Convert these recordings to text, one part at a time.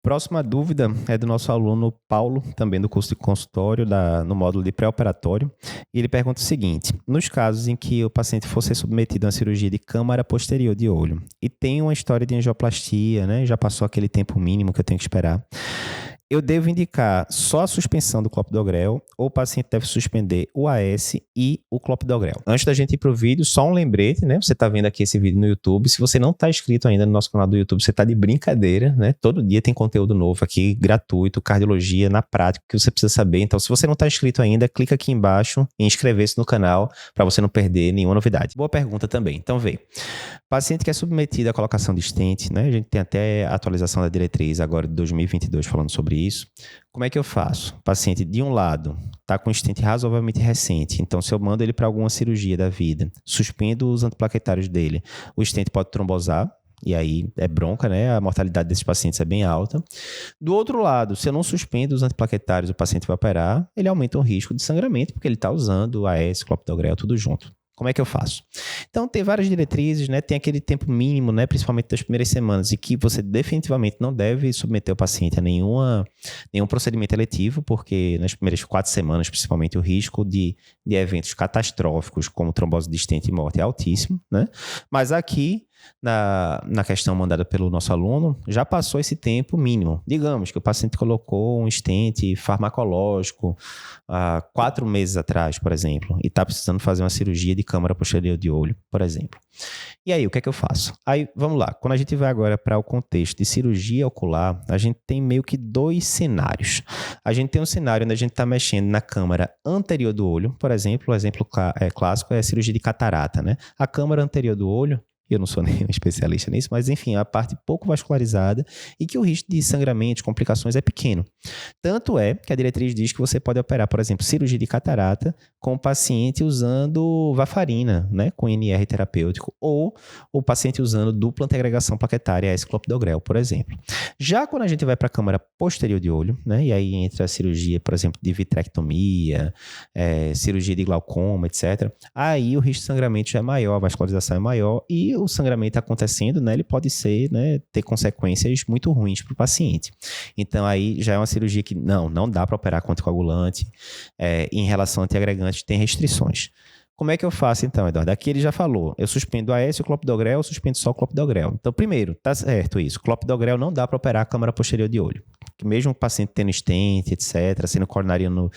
Próxima dúvida é do nosso aluno Paulo, também do curso de consultório, no módulo de pré-operatório. E ele pergunta o seguinte: nos casos em que o paciente for ser submetido a uma cirurgia de câmara posterior de olho e tem uma história de angioplastia, né? Já passou aquele tempo mínimo que eu tenho que esperar. Eu devo indicar só a suspensão do clopidogrel ou o paciente deve suspender o AS e o clopidogrel? Antes da gente ir para o vídeo, só um lembrete, né? Você está vendo aqui esse vídeo no YouTube. Se você não está inscrito ainda no nosso canal do YouTube, você está de brincadeira, né? Todo dia tem conteúdo novo aqui, gratuito, cardiologia, na prática, que você precisa saber. Então, se você não está inscrito ainda, clica aqui embaixo em inscrever-se no canal para você não perder nenhuma novidade. Boa pergunta também. Então, vê. Paciente que é submetido à colocação de stent, né? A gente tem até a atualização da diretriz agora de 2022 falando sobre isso. Como é que eu faço? O paciente, de um lado, está com um stent razoavelmente recente. Então, se eu mando ele para alguma cirurgia da vida, suspendo os antiplaquetários dele, o stent pode trombosar. E aí é bronca, né? A mortalidade desses pacientes é bem alta. Do outro lado, se eu não suspendo os antiplaquetários, o paciente vai operar, ele aumenta o risco de sangramento, porque ele está usando o AS, clopidogrel, tudo junto. Como é que eu faço? Então, tem várias diretrizes, né? Tem aquele tempo mínimo, né? Principalmente das primeiras semanas, e que você definitivamente não deve submeter o paciente a nenhum procedimento eletivo, porque nas primeiras 4 semanas, principalmente, o risco de eventos catastróficos, como trombose de stent e morte, é altíssimo, né? Mas aqui, na questão mandada pelo nosso aluno, já passou esse tempo mínimo. Digamos que o paciente colocou um stent farmacológico há 4 meses atrás, por exemplo, e está precisando fazer uma cirurgia de câmara posterior de olho, por exemplo. E aí, o que é que eu faço? Aí, vamos lá. Quando a gente vai agora para o contexto de cirurgia ocular, a gente tem meio que 2 cenários. A gente tem um cenário onde a gente está mexendo na câmara anterior do olho, por exemplo, o exemplo clássico é a cirurgia de catarata, né? A câmara anterior do olho, eu não sou nenhum especialista nisso, mas enfim, a parte pouco vascularizada e que o risco de sangramentos, complicações é pequeno. Tanto é que a diretriz diz que você pode operar, por exemplo, cirurgia de catarata com o paciente usando varfarina, né, com NR terapêutico, ou o paciente usando dupla antiagregação plaquetária, S-clopidogrel, por exemplo. Já quando a gente vai para a câmara posterior de olho, né, e aí entra a cirurgia, por exemplo, de vitrectomia, cirurgia de glaucoma, etc., aí o risco de sangramento já é maior, a vascularização é maior e o sangramento acontecendo, né, ele pode ser, né, ter consequências muito ruins para o paciente. Então, aí já é uma cirurgia que não dá para operar com anticoagulante. Em relação a antiagregantes, tem restrições. Como é que eu faço então, Eduardo? Aqui ele já falou, eu suspendo o AS e o clopidogrel, eu suspendo só o clopidogrel. Então, primeiro, tá certo isso, clopidogrel não dá para operar a câmara posterior de olho. Que mesmo o paciente tendo stent, etc., sendo coronariano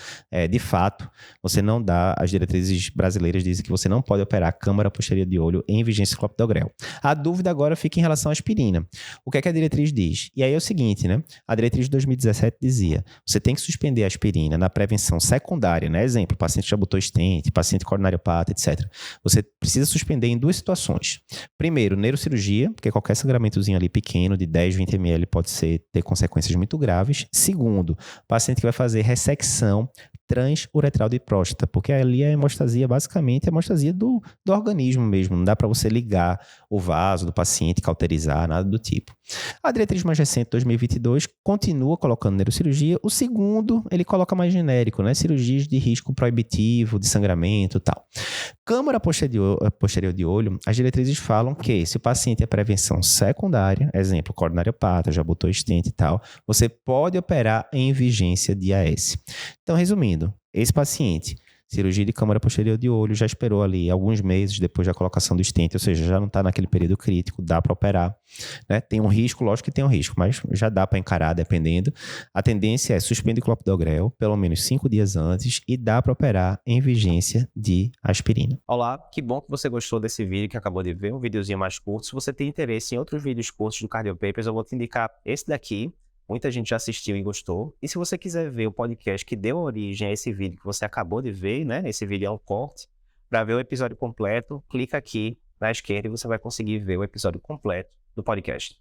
de fato, você não dá, as diretrizes brasileiras dizem que você não pode operar a câmara posterior de olho em vigência clopidogrel. A dúvida agora fica em relação à aspirina. O que é que a diretriz diz? E aí é o seguinte, né? A diretriz de 2017 dizia, você tem que suspender a aspirina na prevenção secundária, né? Exemplo, o paciente já botou stent, paciente coronariopata, etc. Você precisa suspender em 2 situações. Primeiro, neurocirurgia, porque qualquer sangramentozinho ali pequeno, de 10, 20 ml, pode ter consequências muito graves. Segundo, paciente que vai fazer ressecção transuretral de próstata, porque ali a hemostasia, basicamente, é a hemostasia do organismo mesmo, não dá para você ligar o vaso do paciente, cauterizar, nada do tipo. A diretriz mais recente, 2022, continua colocando neurocirurgia. O segundo, ele coloca mais genérico, né? Cirurgias de risco proibitivo, de sangramento e tal. Câmara posterior de olho, as diretrizes falam que se o paciente é prevenção secundária, exemplo, coronariopata, já botou stent e tal, você pode operar em vigência de AS. Então, resumindo, esse paciente, cirurgia de câmara posterior de olho, já esperou ali alguns meses depois da colocação do stent, ou seja, já não está naquele período crítico, dá para operar, né? Tem um risco, lógico que tem um risco, mas já dá para encarar dependendo. A tendência é suspender clopidogrel pelo menos 5 dias antes e dá para operar em vigência de aspirina. Olá, que bom que você gostou desse vídeo que acabou de ver, um videozinho mais curto. Se você tem interesse em outros vídeos curtos do CardioPapers, eu vou te indicar esse daqui. Muita gente já assistiu e gostou. E se você quiser ver o podcast que deu origem a esse vídeo que você acabou de ver, né? Esse vídeo é um corte. Para ver o episódio completo, clica aqui na esquerda e você vai conseguir ver o episódio completo do podcast.